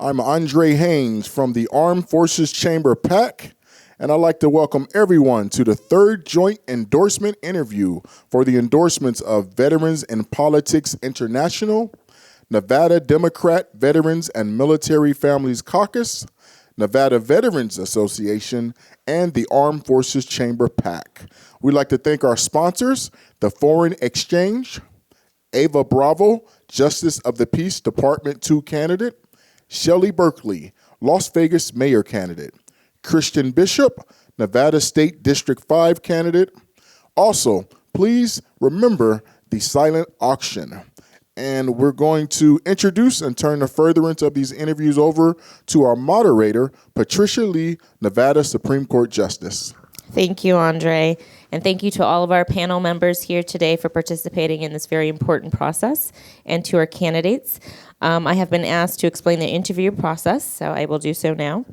I'm Andre Haynes from the Armed Forces Chamber PAC, and I'd like to welcome everyone to the third joint endorsement interview for the endorsements of Veterans in Politics International, Nevada Democrat Veterans and Military Families Caucus, Nevada Veterans Association, and the Armed Forces Chamber PAC. We'd like to thank our sponsors, the Foreign Exchange, Ava Bravo, Justice of the Peace Department 2 candidate, Shelley Berkeley, Las Vegas Mayor candidate, Christian Bishop, Nevada State District 5 candidate. Also, please remember the silent auction. And we're going to introduce and turn the furtherance of these interviews over to our moderator, Patricia Lee, Nevada Supreme Court Justice. Thank you, Andre. And thank you to all of our panel members here today for participating in this very important process, and to our candidates. I have been asked to explain the interview process, so I will do so now.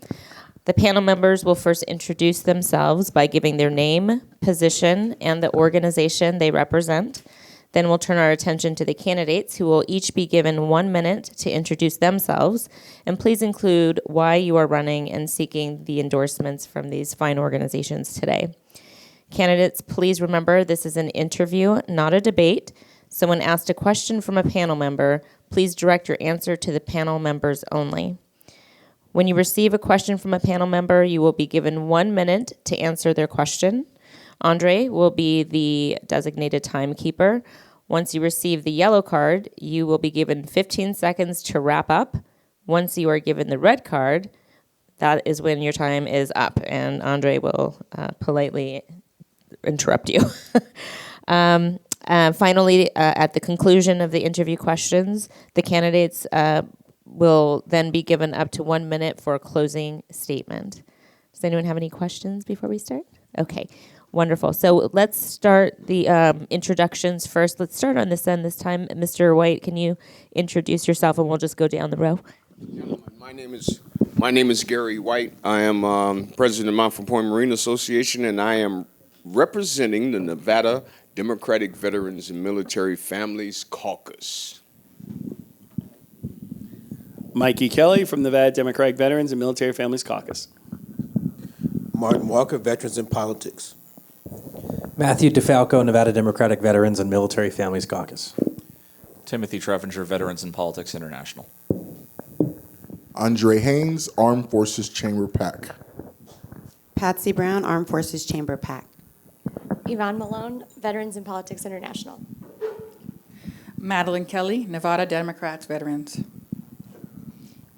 The panel members will first introduce themselves by giving their name, position, and the organization they represent. Then we'll turn our attention to the candidates, who will each be given 1 minute to introduce themselves. And please include why you are running and seeking the endorsements from these fine organizations today. Candidates, please remember this is an interview, not a debate. So when asked a question from a panel member, please direct your answer to the panel members only. When you receive a question from a panel member, you will be given 1 minute to answer their question. Andre will be the designated timekeeper. Once you receive the yellow card, you will be given 15 seconds to wrap up. Once you are given the red card, that is when your time is up, and Andre will politely interrupt you. Finally, at the conclusion of the interview questions, the candidates will then be given up to 1 minute for a closing statement. Does anyone have any questions before we start? Okay. Wonderful. So let's start the introductions first. Let's start on this end this time. Mr. White, can you introduce yourself, and we'll just go down the row. Gentlemen, my name is Gary White. I am president of Mountain Point Marine Association, and I am representing the Nevada Democratic Veterans and Military Families Caucus. Mikey Kelly from Nevada Democratic Veterans and Military Families Caucus. Martin Walker, Veterans in Politics. Matthew DeFalco, Nevada Democratic Veterans and Military Families Caucus. Timothy Treffinger, Veterans in Politics International. Andre Haynes, Armed Forces Chamber PAC. Patsy Brown, Armed Forces Chamber PAC. Yvonne Malone, Veterans in Politics International. Madeline Kelly, Nevada Democrats Veterans.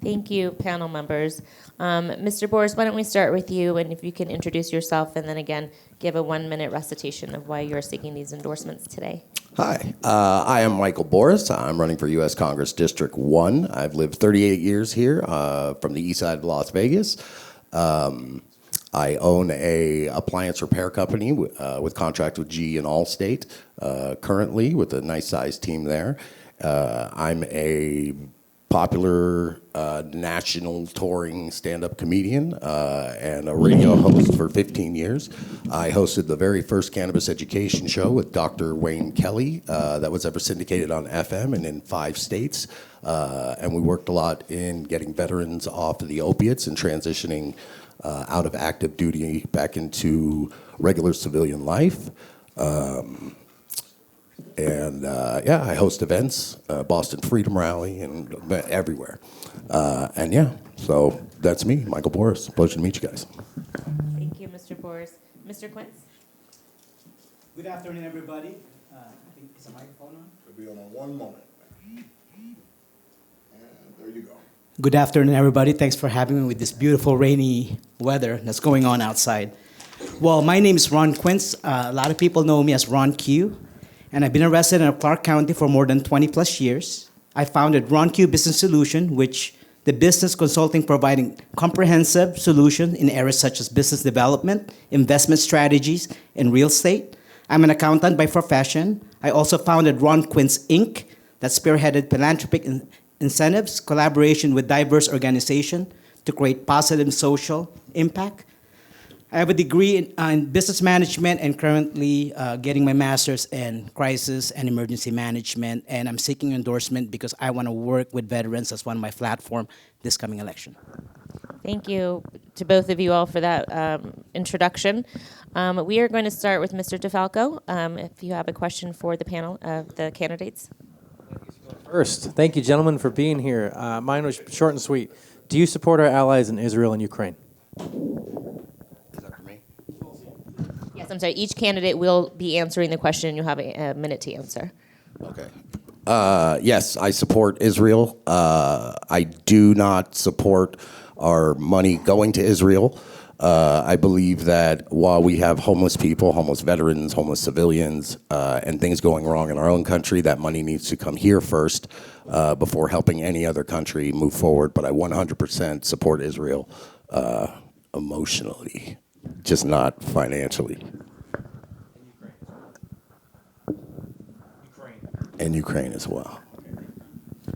Thank you, panel members. Mr. Boris, why don't we start with you, and if you can introduce yourself, and then again, give a 1 minute recitation of why you're seeking these endorsements today. Hi, I am Michael Boris. I'm running for U.S. Congress District 1. I've lived 38 years here from the east side of Las Vegas. I own a appliance repair company with contract with GE and Allstate currently, with a nice sized team there. I'm a popular national touring stand-up comedian and a radio host for 15 years. I hosted the very first cannabis education show with Dr. Wayne Kelly that was ever syndicated on FM and in 5 states. And we worked a lot in getting veterans off of the opiates and transitioning out of active duty back into regular civilian life. I host events, Boston Freedom Rally, and everywhere. So that's me, Michael Boris. Pleasure to meet you guys. Thank you, Mr. Boris. Mr. Quince? Good afternoon, everybody. I think, is the microphone on? It'll be on in 1 moment. And there you go. Good afternoon, everybody. Thanks for having me with this beautiful rainy weather that's going on outside. Well, my name is Ron Quince. A lot of people know me as Ron Q. And I've been a resident of Clark County for more than 20 plus years. I founded Ron Q Business Solution, which the business consulting providing comprehensive solutions in areas such as business development, investment strategies, and real estate. I'm an accountant by profession. I also founded Ron Quince Inc. that spearheaded philanthropic incentives, collaboration with diverse organizations to create positive social impact. I have a degree in business management and currently getting my master's in crisis and emergency management. And I'm seeking endorsement because I want to work with veterans as one of my platform this coming election. Thank you to both of you all for that introduction. We are going to start with Mr. DeFalco. If you have a question for the panel of the candidates. First, thank you, gentlemen, for being here. Mine was short and sweet. Do you support our allies in Israel and Ukraine? Is that for me? Yes, I'm sorry. Each candidate will be answering the question, and you'll have a minute to answer. Okay. Yes, I support Israel. I do not support our money going to Israel. I believe that while we have homeless people, homeless veterans, homeless civilians, and things going wrong in our own country, that money needs to come here first before helping any other country move forward. But I 100% support Israel emotionally, just not financially. And Ukraine as well.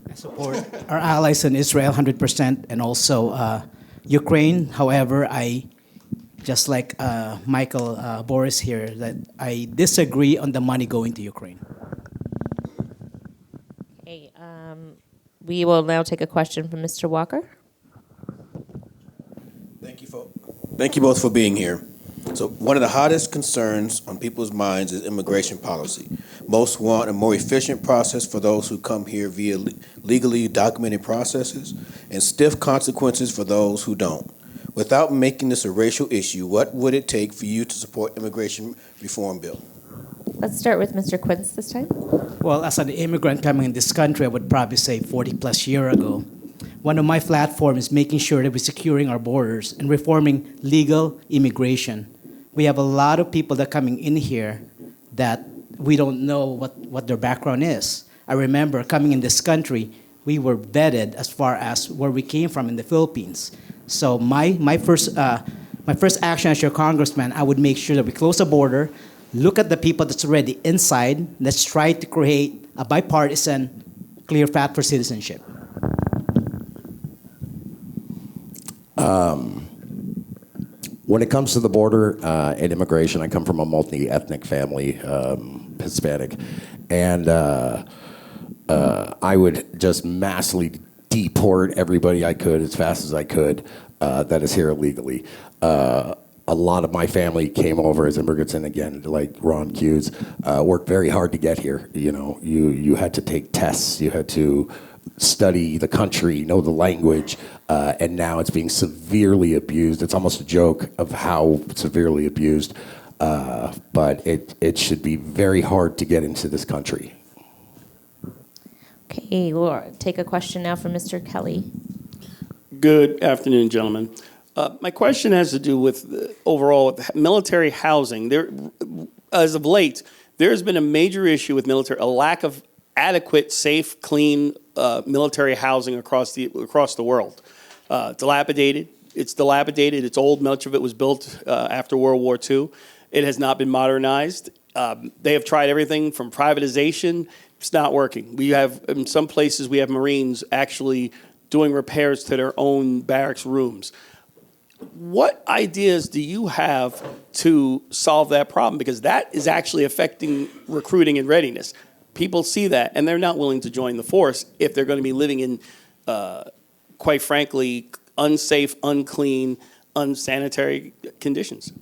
I support our allies in Israel 100% and also Ukraine. However, I, just like Michael Boris here, that I disagree on the money going to Ukraine. Okay, we will now take a question from Mr. Walker. Thank you both for being here. So one of the hottest concerns on people's minds is immigration policy. Most want a more efficient process for those who come here via legally documented processes and stiff consequences for those who don't. Without making this a racial issue, what would it take for you to support immigration reform bill? Let's start with Mr. Quince this time. Well, as an immigrant coming in this country, I would probably say 40 plus years ago, one of my platforms is making sure that we're securing our borders and reforming legal immigration. We have a lot of people that are coming in here that we don't know what their background is. I remember coming in this country, we were vetted as far as where we came from in the Philippines. So my first action as your congressman, I would make sure that we close the border, look at the people that's already inside. Let's try to create a bipartisan clear path for citizenship. When it comes to the border and immigration, I come from a multi-ethnic family, Hispanic, and I would just massively deport everybody I could as fast as I could that is here illegally. A lot of my family came over as immigrants, and again, like Ron Q's, worked very hard to get here. You know, you had to take tests, you had to study the country, know the language, and now it's being severely abused. It's almost a joke of how severely abused, but it should be very hard to get into this country. Okay, we'll take a question now from Mr. Kelly. Good afternoon, gentlemen. My question has to do with overall military housing. There, as of late, there's been a major issue with military, a lack of adequate, safe, clean military housing across the world. Dilapidated. It's old. Much of it was built after World War II. It has not been modernized. They have tried everything from privatization. It's not working. We have, in some places, we have Marines actually doing repairs to their own barracks rooms. What ideas do you have to solve that problem? Because that is actually affecting recruiting and readiness. People see that, and they're not willing to join the force if they're going to be living in, quite frankly, unsafe, unclean, unsanitary conditions.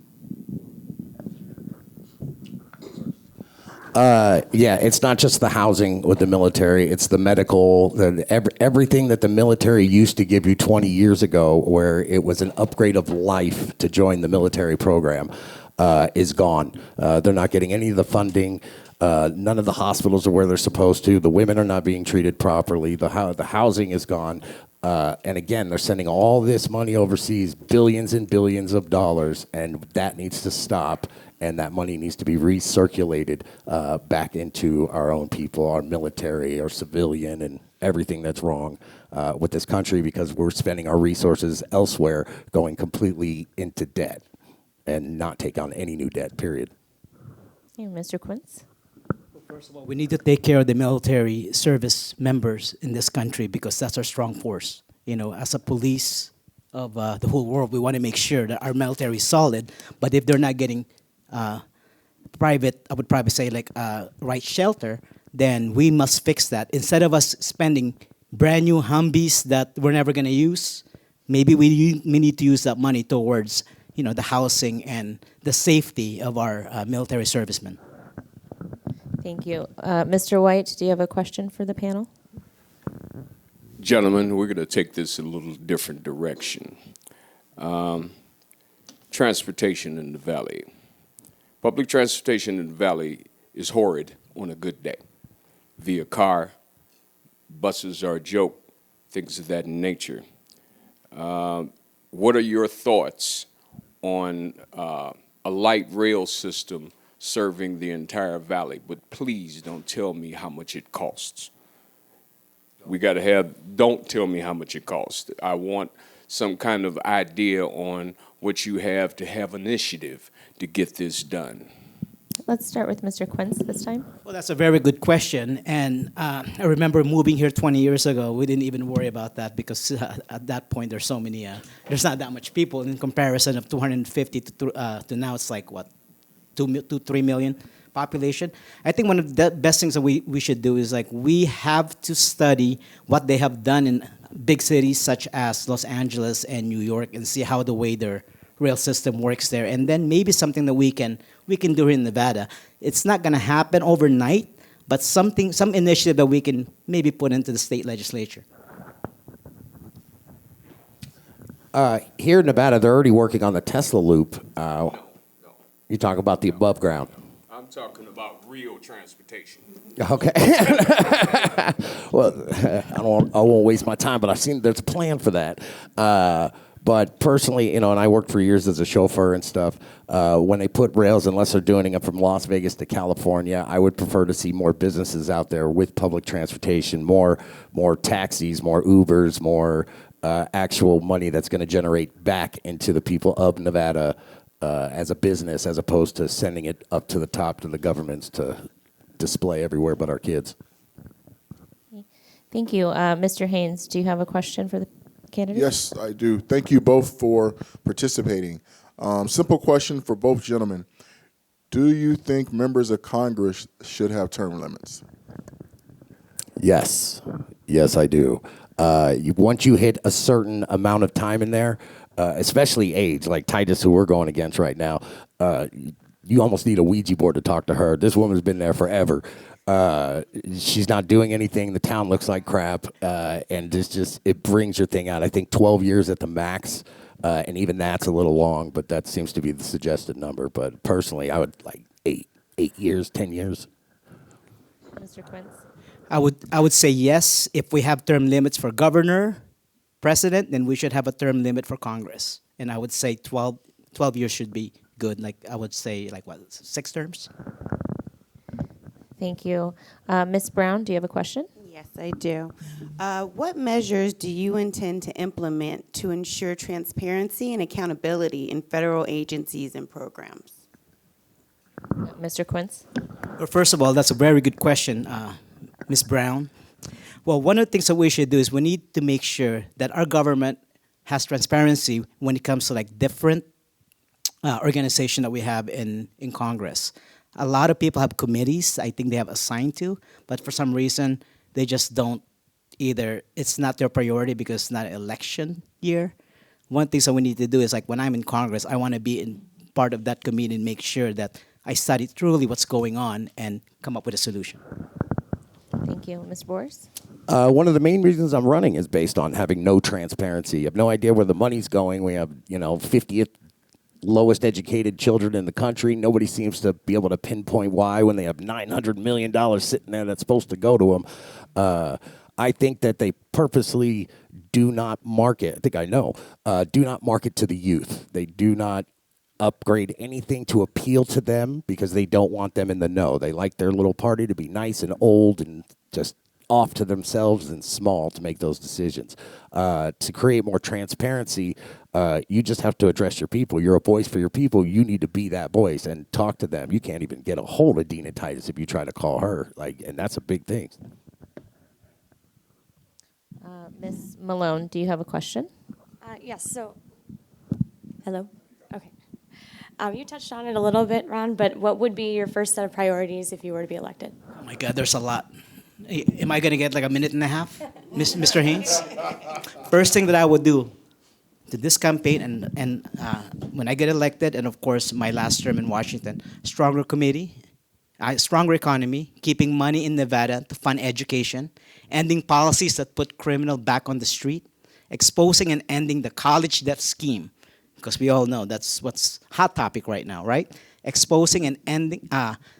Yeah, it's not just the housing with the military, it's the medical, everything that the military used to give you 20 years ago, where it was an upgrade of life to join the military program, is gone. They're not getting any of the funding. None of the hospitals are where they're supposed to. The women are not being treated properly. The housing is gone. And again, they're sending all this money overseas, billions and billions of dollars, and that needs to stop. And that money needs to be recirculated back into our own people, our military, our civilian, and everything that's wrong with this country, because we're spending our resources elsewhere, going completely into debt and not take on any new debt, period. Yeah, Mr. Quince? First of all, we need to take care of the military service members in this country because that's our strong force. You know, as a police, of the whole world. We want to make sure that our military is solid. But if they're not getting private, I would probably say like right shelter, then we must fix that. Instead of us spending brand new Humvees that we're never going to use, maybe we need to use that money towards the housing and the safety of our military servicemen. Thank you. Mr. White, do you have a question for the panel? Gentlemen, we're going to take this a little different direction. Transportation in the valley. Public transportation in the valley is horrid on a good day. Via car, buses are a joke, things of that nature. What are your thoughts on a light rail system serving the entire valley? But please don't tell me how much it costs. Don't tell me how much it costs. I want some kind of idea on what you have to have initiative to get this done. Let's start with Mr. Quince this time. Well, that's a very good question. And I remember moving here 20 years ago. We didn't even worry about that because at that point there's not that much people in comparison of 250 to now it's like what, 3 million population. I think one of the best things that we should do is like we have to study what they have done in big cities such as Los Angeles and New York and see how the way their rail system works there, and then maybe something that we can do here in Nevada. It's not going to happen overnight, but some initiative that we can maybe put into the state legislature. Here in Nevada, they're already working on the Tesla loop. You talk about the above ground. I'm talking about real transportation. Okay. Well, I won't waste my time, but I've seen there's a plan for that. But personally, and I worked for years as a chauffeur and stuff, when they put rails, unless they're doing it from Las Vegas to California, I would prefer to see more businesses out there with public transportation, more taxis, more Ubers, more actual money that's going to generate back into the people of Nevada as a business, as opposed to sending it up to the top to the governments to display everywhere but our kids. Thank you. Mr. Haynes, do you have a question for the candidate? Yes, I do. Thank you both for participating. Simple question for both gentlemen. Do you think members of Congress should have term limits? Yes. Yes, I do. Once you hit a certain amount of time in there, especially age, like Titus, who we're going against right now, you almost need a Ouija board to talk to her. This woman's been there forever. She's not doing anything. The town looks like crap, and it brings your thing out. I think 12 years at the max, and even that's a little long, but that seems to be the suggested number. But personally, I would like 8 years, 10 years. Mr. Quince? I would say yes. If we have term limits for governor, president, then we should have a term limit for Congress. And I would say 12 years should be good. Like I would say 6 terms? Thank you. Ms. Brown, do you have a question? Yes, I do. What measures do you intend to implement to ensure transparency and accountability in federal agencies and programs? Mr. Quince? Well, first of all, that's a very good question, Ms. Brown. Well, one of the things that we should do is we need to make sure that our government has transparency when it comes to different organization that we have in Congress. A lot of people have committees I think they have assigned to, but for some reason they just don't either. It's not their priority because it's not an election year. One thing that we need to do is when I'm in Congress, I want to be in part of that committee and make sure that I study truly what's going on and come up with a solution. Thank you. Mr. Boris? One of the main reasons I'm running is based on having no transparency. You have no idea where the money's going. We have, 50th lowest educated children in the country. Nobody seems to be able to pinpoint why when they have $900 million sitting there that's supposed to go to them. I think that they purposely do not market. I think I know. Do not market to the youth. They do not upgrade anything to appeal to them because they don't want them in the know. They like their little party to be nice and old and just off to themselves and small to make those decisions. To create more transparency, you just have to address your people. You're a voice for your people. You need to be that voice and talk to them. You can't even get a hold of Dina Titus if you try to call her. And that's a big thing. Ms. Malone, do you have a question? Yes, so, hello? Okay. You touched on it a little bit, Ron, but what would be your first set of priorities if you were to be elected? Oh my God, there's a lot. Am I gonna get like a minute and a half, Mr. Haynes? First thing that I would do to this campaign and when I get elected, and of course my last term in Washington, stronger committee, stronger economy, keeping money in Nevada to fund education, ending policies that put criminal back on the street, exposing and ending the college debt scheme, because we all know that's what's hot topic right now, right? Exposing and ending,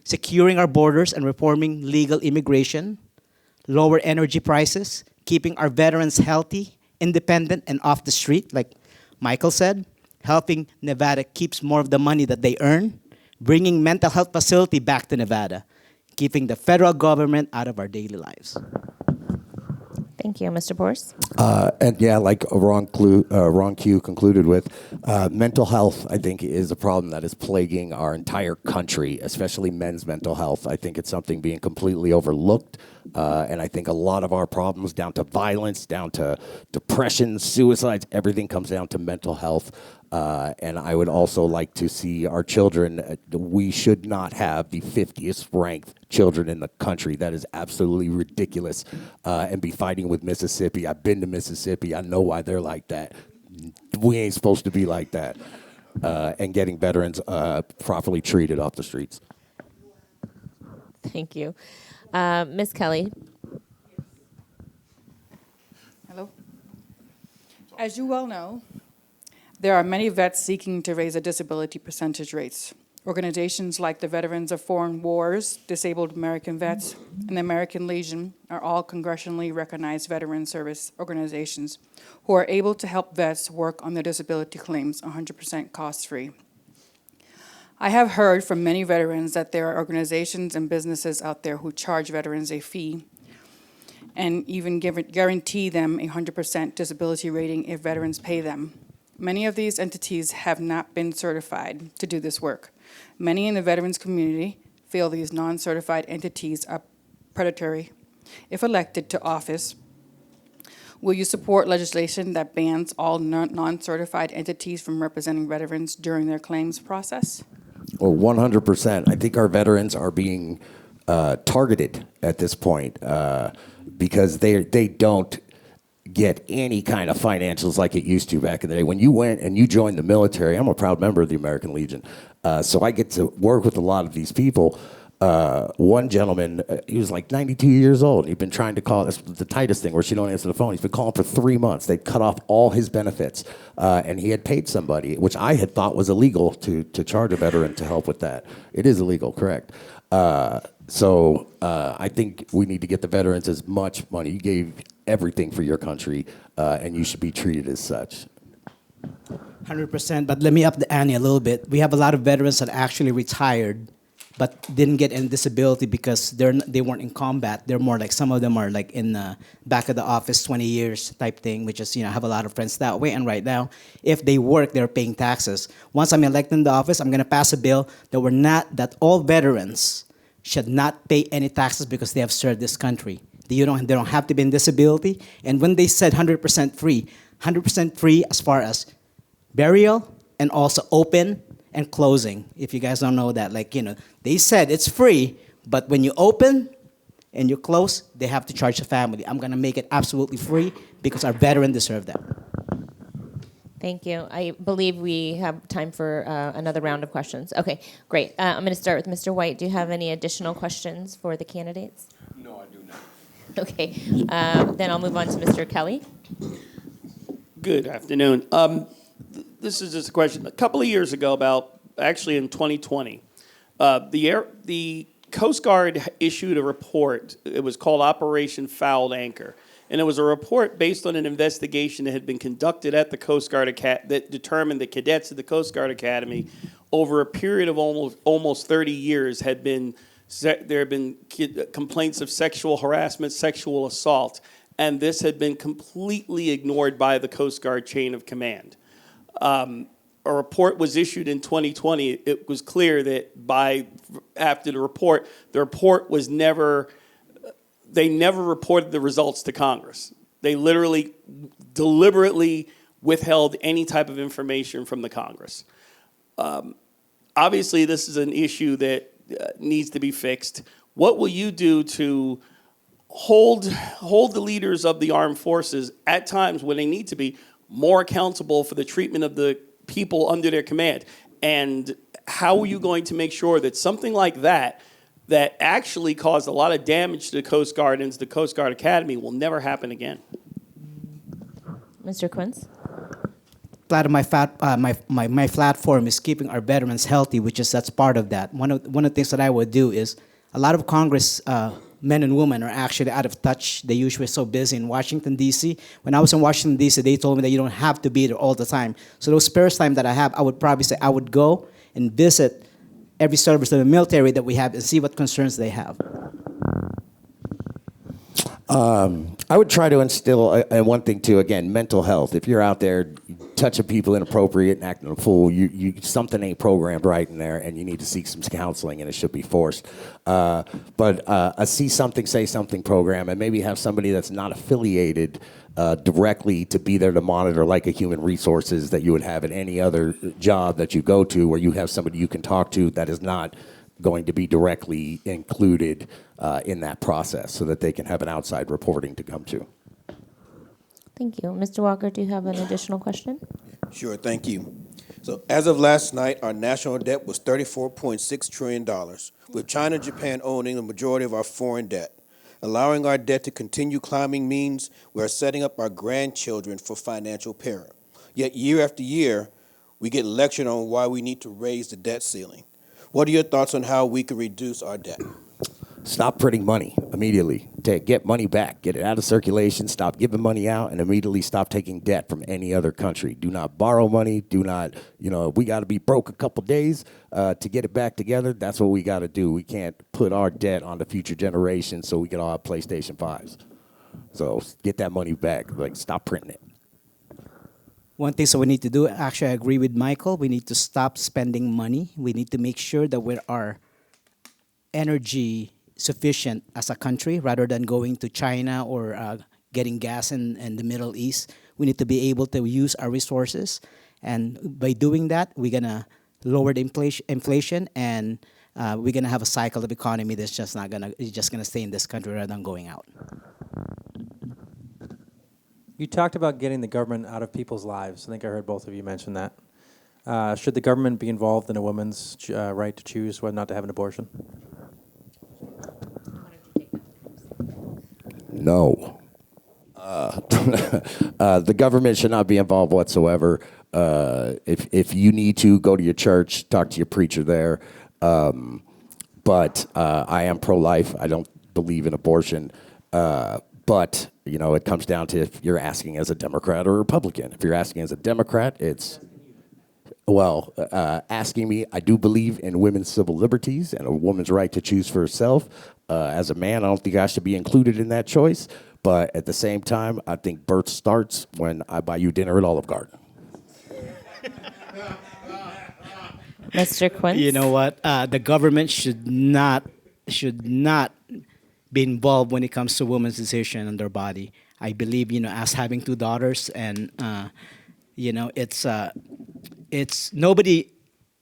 securing our borders and reforming legal immigration, lower energy prices, keeping our veterans healthy, independent, and off the street, like Michael said, helping Nevada keeps more of the money that they earn, bringing mental health facility back to Nevada, keeping the federal government out of our daily lives. Thank you. Mr. Boris? And yeah, like Ron Q concluded with, mental health, I think, is a problem that is plaguing our entire country, especially men's mental health. I think it's something being completely overlooked. And I think a lot of our problems, down to violence, down to depression, suicides, everything comes down to mental health. And I would also like to see our children, we should not have the 50th ranked children in the country. That is absolutely ridiculous. And be fighting with Mississippi. I've been to Mississippi. I know why they're like that. We ain't supposed to be like that. And getting veterans properly treated off the streets. Thank you. Ms. Kelly? Hello. As you well know, there are many vets seeking to raise the disability percentage rates. Organizations like the Veterans of Foreign Wars, Disabled American Vets, and the American Legion are all congressionally recognized veteran service organizations who are able to help vets work on their disability claims 100% cost-free. I have heard from many veterans that there are organizations and businesses out there who charge veterans a fee and even guarantee them a 100% disability rating if veterans pay them. Many of these entities have not been certified to do this work. Many in the veterans community feel these non-certified entities are predatory. If elected to office, will you support legislation that bans all non-certified entities from representing veterans during their claims process? Well, 100%. I think our veterans are being targeted at this point because they don't get any kind of financials like it used to back in the day. When you went and you joined the military, I'm a proud member of the American Legion, so I get to work with a lot of these people. One gentleman, he was like 92 years old. He'd been trying to call, that's the tightest thing, where she don't answer the phone. He's been calling for 3 months. They'd cut off all his benefits, and he had paid somebody, which I had thought was illegal to charge a veteran to help with that. It is illegal, correct. So I think we need to get the veterans as much money. You gave everything for your country, and you should be treated as such. 100%, but let me up the ante a little bit. We have a lot of veterans that actually retired but didn't get any disability because they weren't in combat. They're more like, some of them are like in the back of the office 20 years type thing, which is, I have a lot of friends that way. And right now, if they work, they're paying taxes. Once I'm elected in the office, I'm gonna pass a bill that all veterans should not pay any taxes because they have served this country. They don't have to be in disability. And when they said 100% free as far as burial and also open and closing. If you guys don't know that, they said it's free, but when you open and you close, they have to charge the family. I'm gonna make it absolutely free because our veterans deserve that. Thank you. I believe we have time for another round of questions. Okay, great. I'm going to start with Mr. White. Do you have any additional questions for the candidates? No, I do not. Okay, then I'll move on to Mr. Kelly. Good afternoon. This is just a question. A couple of years ago, actually in 2020, the Coast Guard issued a report. It was called Operation Fouled Anchor. And it was a report based on an investigation that had been conducted at the Coast Guard that determined that cadets at the Coast Guard Academy, over a period of almost 30 years, there had been complaints of sexual harassment, sexual assault, and this had been completely ignored by the Coast Guard chain of command. A report was issued in 2020. It was clear that after the report was never. They never reported the results to Congress. They literally, deliberately withheld any type of information from the Congress. Obviously, this is an issue that needs to be fixed. What will you do to hold the leaders of the armed forces at times when they need to be more accountable for the treatment of the people under their command? And how are you going to make sure that something like that actually caused a lot of damage to the Coast Guard and to the Coast Guard Academy will never happen again? Mr. Quince? Part of my platform is keeping our veterans healthy, that's part of that. One of the things that I would do is a lot of Congress men and women are actually out of touch. They usually are so busy in Washington, D.C. When I was in Washington, D.C., they told me that you don't have to be there all the time. So those spare time that I have, I would probably say I would go and visit every service of the military that we have and see what concerns they have. I would try to instill, and one thing too, again, mental health. If you're out there touching people inappropriate and acting a fool, something ain't programmed right in there, and you need to seek some counseling, and it should be forced. But a see something, say something program, and maybe have somebody that's not affiliated directly to be there to monitor, like a human resources that you would have at any other job that you go to, where you have somebody you can talk to that is not going to be directly included in that process, so that they can have an outside reporting to come to. Thank you. Mr. Walker, do you have an additional question? Sure, thank you. So as of last night, our national debt was $34.6 trillion, with China and Japan owning the majority of our foreign debt. Allowing our debt to continue climbing means we are setting up our grandchildren for financial peril. Yet year after year, we get lectured on why we need to raise the debt ceiling. What are your thoughts on how we can reduce our debt? Stop printing money immediately. Get money back. Get it out of circulation. Stop giving money out, and immediately stop taking debt from any other country. Do not borrow money. Do not, we got to be broke a couple days to get it back together. That's what we got to do. We can't put our debt on the future generations so we can all have PlayStation 5s. So get that money back. Stop printing it. One thing that we need to do, actually I agree with Michael, we need to stop spending money. We need to make sure that we are energy sufficient as a country rather than going to China or getting gas in the Middle East. We need to be able to use our resources. And by doing that, we're going to lower the inflation and we're going to have a cycle of economy that's just going to stay in this country rather than going out. You talked about getting the government out of people's lives. I think I heard both of you mention that. Should the government be involved in a woman's right to choose whether or not to have an abortion? No. The government should not be involved whatsoever. If you need to, go to your church, talk to your preacher there. But I am pro-life. I don't believe in abortion. But, it comes down to if you're asking as a Democrat or a Republican. If you're asking as a Democrat, it's, asking me, I do believe in women's civil liberties and a woman's right to choose for herself. As a man, I don't think I should be included in that choice. But at the same time, I think birth starts when I buy you dinner at Olive Garden. Mr. Quince? You know what? The government should not be involved when it comes to women's decision on their body. I believe, as having two daughters, and it's nobody.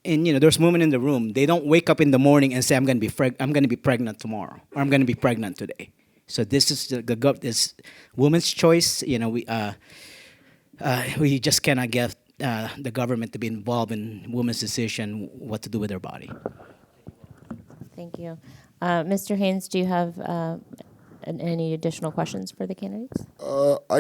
And there's women in the room. They don't wake up in the morning and say, "I'm going to be pregnant tomorrow," or "I'm going to be pregnant today." So this is this woman's choice. We just cannot get the government to be involved in women's decision what to do with their body. Thank you. Mr. Haynes, do you have any additional questions for the candidates? I